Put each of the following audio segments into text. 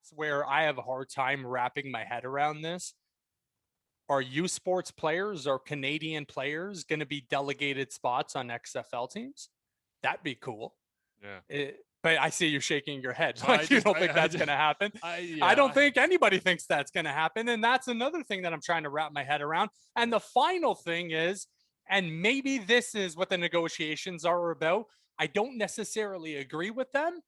that's where I have a hard time wrapping my head around this. Are U Sports players or Canadian players going to be delegated spots on XFL teams? That'd be cool. Yeah. But I see you shaking your head I like you just, don't think I that's just, going to happen. I yeah. don't think anybody thinks that's going to happen. And that's another thing that I'm trying to wrap my head around. And the final thing is, and maybe this is what the negotiations are about. I don't necessarily agree with them,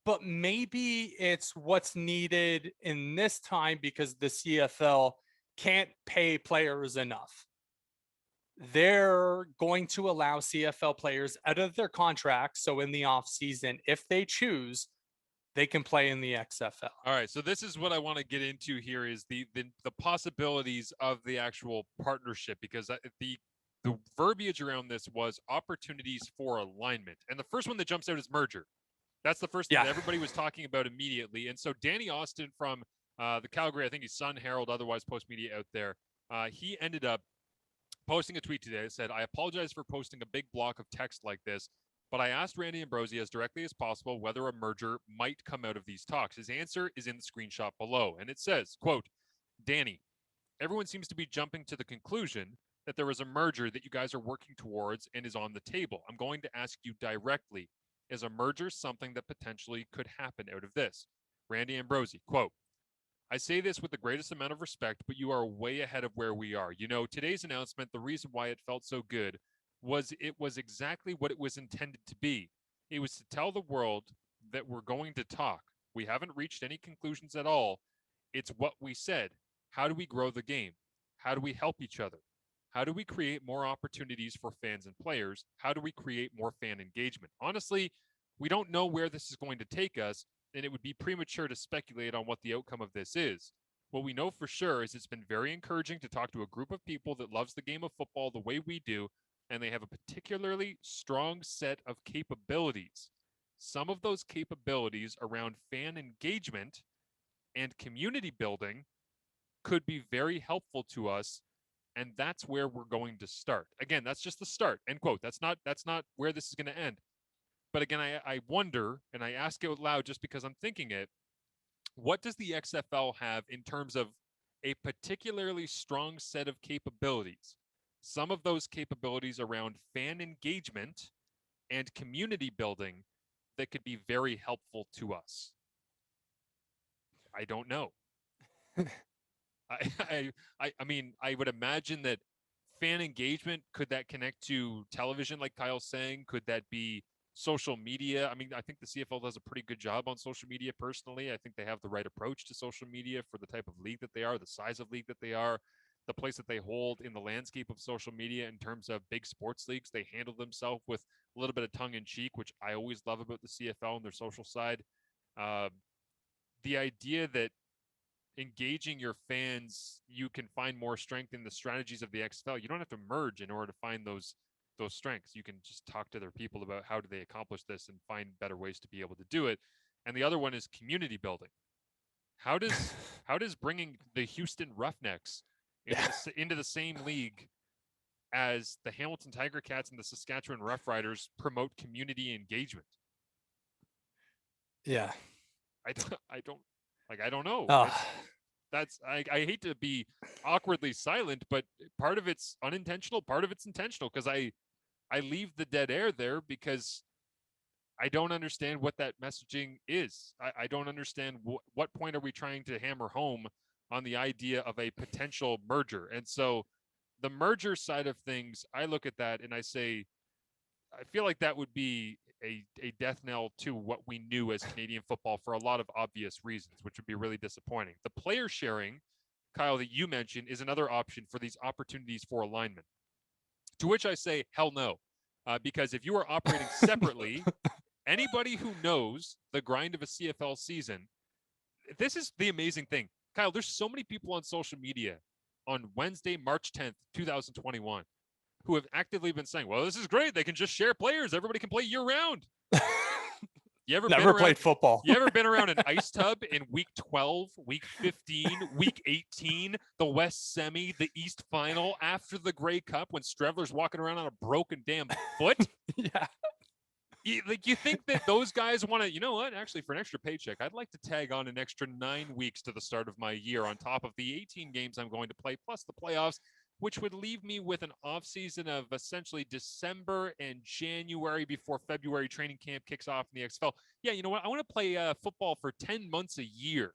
but maybe it's what's needed in this time because the CFL can't pay players enough. They're going to allow CFL players out of their contracts. So in the off season, if they choose, they can play in the XFL. All right, so this is what I want to get into here is the possibilities of the actual partnership, because the verbiage around this was opportunities for alignment. And the first one that jumps out is merger. That's the first thing that everybody was talking about immediately. And so Danny Austin from the Calgary, I think he's Sun Herald, otherwise Post Media out there, he ended up posting a tweet today that said, I apologize for posting a big block of text like this, but I asked Randy Ambrosie as directly as possible whether a merger might come out of these talks. His answer is in the screenshot below. And it says, quote, Danny, everyone seems to be jumping to the conclusion that there is a merger that you guys are working towards and is on the table. I'm going to ask you directly, is a merger something that potentially could happen out of this? Randy Ambrosie, quote, I say this with the greatest amount of respect, but you are way ahead of where we are. You know, today's announcement, the reason why it felt so good was it was exactly what it was intended to be. It was to tell the world that we're going to talk. We haven't reached any conclusions at all. It's what we said. How do we grow the game? How do we help each other? How do we create more opportunities for fans and players? How do we create more fan engagement? Honestly, we don't know where this is going to take us, and it would be premature to speculate on what the outcome of this is. What we know for sure is it's been very encouraging to talk to a group of people that loves the game of football the way we do, and they have a particularly strong set of capabilities. Some of those capabilities around fan engagement and community building could be very helpful to us, and that's where we're going to start. Again, that's just the start. End quote. That's not where this is going to end. But again, I wonder, and I ask out loud just because I'm thinking it, what does the XFL have in terms of a particularly strong set of capabilities? Some of those capabilities around fan engagement and community building that could be very helpful to us. I don't know. I mean, I would imagine that fan engagement, could that connect to television, like Kyle's saying? Could that be social media? I mean, I think the CFL does a pretty good job on social media personally. I think they have the right approach to social media for the type of league that they are, the size of league that they are, the place that they hold in the landscape of social media in terms of big sports leagues. They handle themselves with a little bit of tongue in cheek, which I always love about the CFL and their social side. Uh, the idea that engaging your fans, you can find more strength in the strategies of the XFL. You don't have to merge in order to find those strengths. You can just talk to their people about how do they accomplish this and find better ways to be able to do it. And the other one is community building. How does bringing the Houston Roughnecks into the same league as the Hamilton Tiger Cats and the Saskatchewan Roughriders promote community engagement? Yeah. I don't know. Uh, I hate to be awkwardly silent, but part of it's unintentional, part of it's intentional, because I leave the dead air there because I don't understand what that messaging is. I don't understand what point are we trying to hammer home on the idea of a potential merger. And so the merger side of things, I look at that and I say, I feel like that would be a death knell to what we knew as Canadian football for a lot of obvious reasons, which would be really disappointing. The player sharing, Kyle, that you mentioned is another option for these opportunities for alignment. To which I say, hell no. Because if you are operating separately, anybody who knows the grind of a CFL season, this is the amazing thing. Kyle, there's so many people on social media on Wednesday, March 10th, 2021, who have actively been saying, well, this is great. They can just share players. Everybody can play year round. You ever Never played football. You ever been around an ice tub in week 12, week 15, week 18, the West Semi, the East Final, after the Grey Cup when Strevler's walking around on a broken damn foot? Yeah. you think that those guys want to, you know what? Actually, for an extra paycheck, I'd like to tag on an extra 9 weeks to the start of my year on top of the 18 games I'm going to play, plus the playoffs, which would leave me with an off season of essentially December and January before February training camp kicks off in the XFL. Yeah, you know what? I want to play football for 10 months a year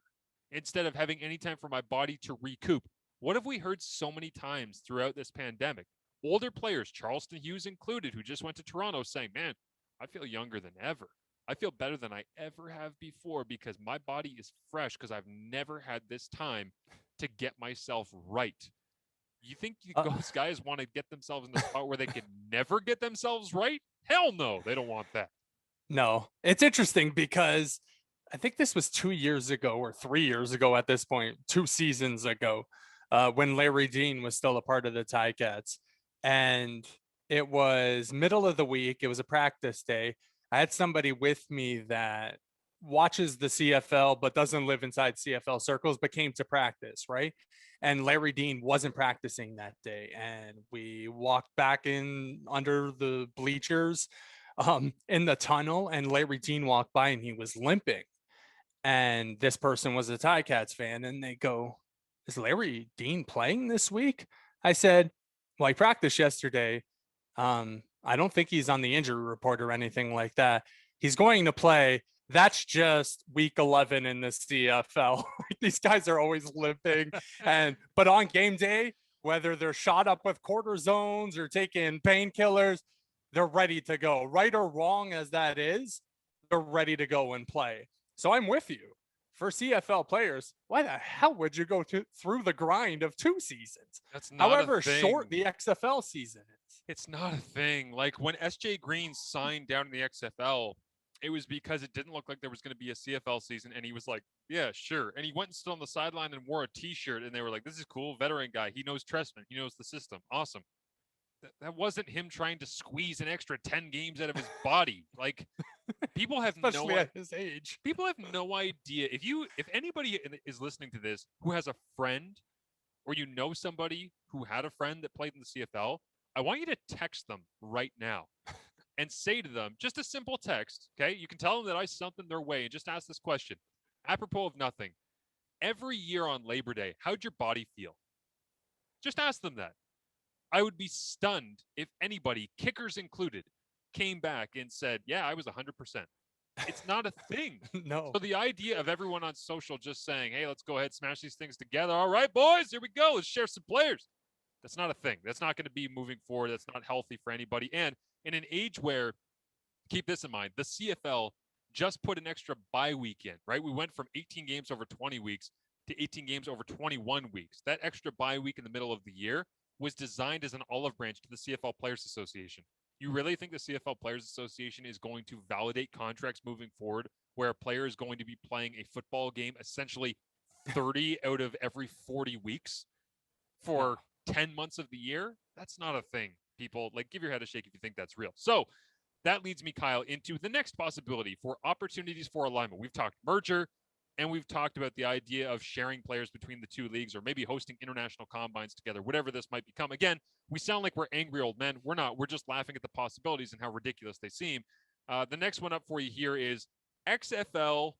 instead of having any time for my body to recoup. What have we heard so many times throughout this pandemic? Older players, Charleston Hughes included, who just went to Toronto, saying, man, I feel younger than ever. I feel better than I ever have before because my body is fresh because I've never had this time to get myself right. You think those guys want to get themselves in the spot where they can never get themselves right? Hell no, they don't want that. No, it's interesting because I think this was 2 years ago or 3 years ago at this point, 2 seasons ago, when Larry Dean was still a part of the Ticats. And it was middle of the week. It was a practice day. I had somebody with me that watches the CFL but doesn't live inside CFL circles, but came to practice, right? And Larry Dean wasn't practicing that day. And we walked back in under the bleachers in the tunnel, and Larry Dean walked by and he was limping. And this person was a Ticats fan, and they go, "Is Larry Dean playing this week?" I said, "Well, he practiced yesterday. I don't think he's on the injury report or anything like that. He's going to play. That's just week 11 in the CFL. These guys are always limping, but on game day, whether they're shot up with cortisones or taking painkillers, they're ready to go. Right or wrong as that is, they're ready to go and play. So I'm with you. For CFL players, why the hell would you go through the grind of 2 seasons? That's not a However thing. short the XFL season is. It's not a thing. Like when SJ Green signed down in the XFL, it was because it didn't look like there was going to be a CFL season. And he was like, yeah, sure. And he went and stood on the sideline and wore a t shirt. And they were like, this is cool. Veteran guy. He knows Tressman. He knows the system. Awesome. That wasn't him trying to squeeze an extra 10 games out of his body. Like people have Especially no at his age. people have no idea. If anybody is listening to this who has a friend or you know somebody who had a friend that played in the CFL, I want you to text them right now and say to them, just a simple text, okay? You can tell them that I sent them their way and just ask this question. Apropos of nothing, every year on Labor Day, how'd your body feel? Just ask them that. I would be stunned if anybody, kickers included, came back and said, yeah, I was 100%. It's not a thing. No. So the idea of everyone on social just saying, hey, let's go ahead, smash these things together. All right, boys, here we go. Let's share some players. That's not a thing. That's not going to be moving forward. That's not healthy for anybody. And in an age where, keep this in mind, the CFL just put an extra bye week in, right? We went from 18 games over 20 weeks to 18 games over 21 weeks. That extra bye week in the middle of the year was designed as an olive branch to the CFL Players Association. You really think the CFL Players Association is going to validate contracts moving forward where a player is going to be playing a football game essentially 30 out of every 40 weeks for 10 months of the year? That's not a thing, people. Like, give your head a shake if you think that's real. So that leads me, Kyle, into the next possibility for opportunities for alignment. We've talked merger, and we've talked about the idea of sharing players between the two leagues or maybe hosting international combines together, whatever this might become. Again, we sound like we're angry old men. We're not. We're just laughing at the possibilities and how ridiculous they seem. The next one up for you here is XFL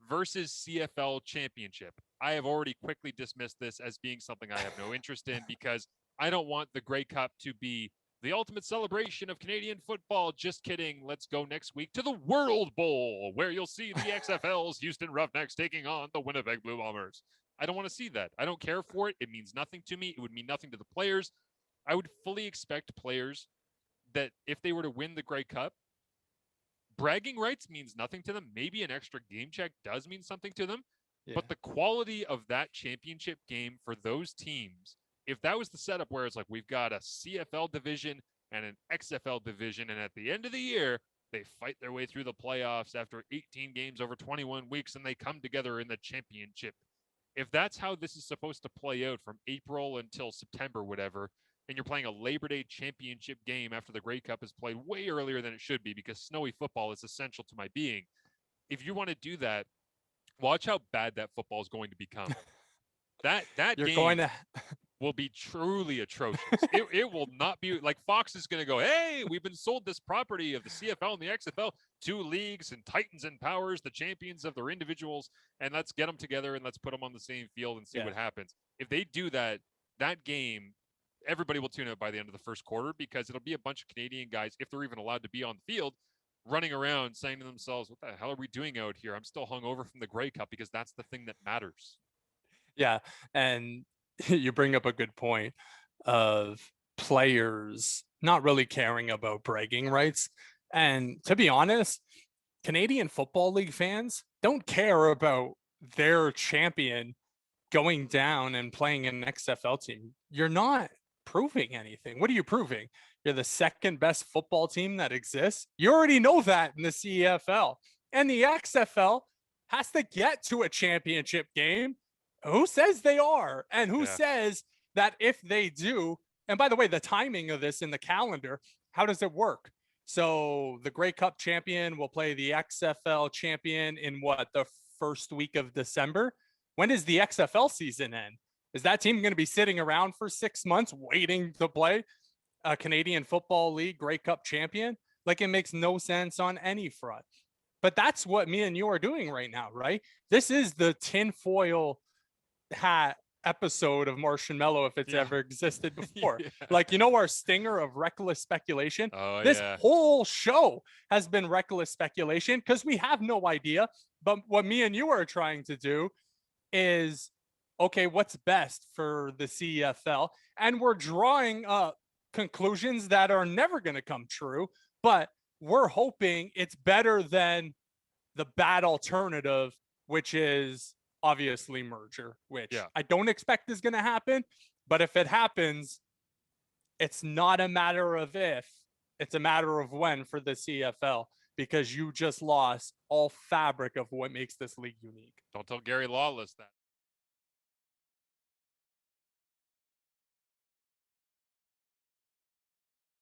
versus CFL championship. I have already quickly dismissed this as being something I have no interest in because I don't want the Grey Cup to be the ultimate celebration of Canadian football. Just kidding. Let's go next week to the World Bowl, where you'll see the XFL's Houston Roughnecks taking on the Winnipeg Blue Bombers. I don't want to see that. I don't care for it. It means nothing to me. It would mean nothing to the players. I would fully expect players that if they were to win the Grey Cup, bragging rights means nothing to them. Maybe an extra game check does mean something to them. Yeah. But the quality of that championship game for those teams, if that was the setup where it's like we've got a CFL division and an XFL division, and at the end of the year, they fight their way through the playoffs after 18 games over 21 weeks, and they come together in the championship. If that's how this is supposed to play out from April until September, whatever, and you're playing a Labor Day championship game after the Grey Cup is played way earlier than it should be because snowy football is essential to my being. If you want to do that, watch how bad that football is going to become. That You're game, going to will be truly atrocious. It will not be like Fox is going to go, hey, we've been sold this property of the CFL and the XFL, two leagues and titans and powers, the champions of their individuals, and let's get them together and let's put them on the same field and see what happens. If they do that, that game, everybody will tune out by the end of the first quarter because it'll be a bunch of Canadian guys, if they're even allowed to be on the field, running around saying to themselves, what the hell are we doing out here? I'm still hungover from the Grey Cup because that's the thing that matters. Yeah. And you bring up a good point of players not really caring about bragging rights. And to be honest, Canadian Football League fans don't care about their champion going down and playing an XFL team. You're not proving anything. What are you proving? You're the second best football team that exists. You already know that in the CFL. And the XFL has to get to a championship game. Who says they are? And who says that if they do? And by the way, the timing of this in the calendar, how does it work? So the Grey Cup champion will play the XFL champion in what, the first week of December? When does the XFL season end? Is that team going to be sitting around for 6 months waiting to play a Canadian Football League Grey Cup champion? Like, it makes no sense on any front. But that's what me and you are doing right now, right? This is the tinfoil hat episode of Marsh and Melo if it's ever existed before. Like, our stinger of reckless speculation. This whole show has been reckless speculation because we have no idea. But what me and you are trying to do is, okay, what's best for the CFL? And we're drawing up conclusions that are never going to come true, but we're hoping it's better than the bad alternative, which is obviously merger, which I don't expect is going to happen. But if it happens, it's not a matter of if, it's a matter of when for the CFL, because you just lost all fabric of what makes this league unique. Don't tell Gary Lawless that.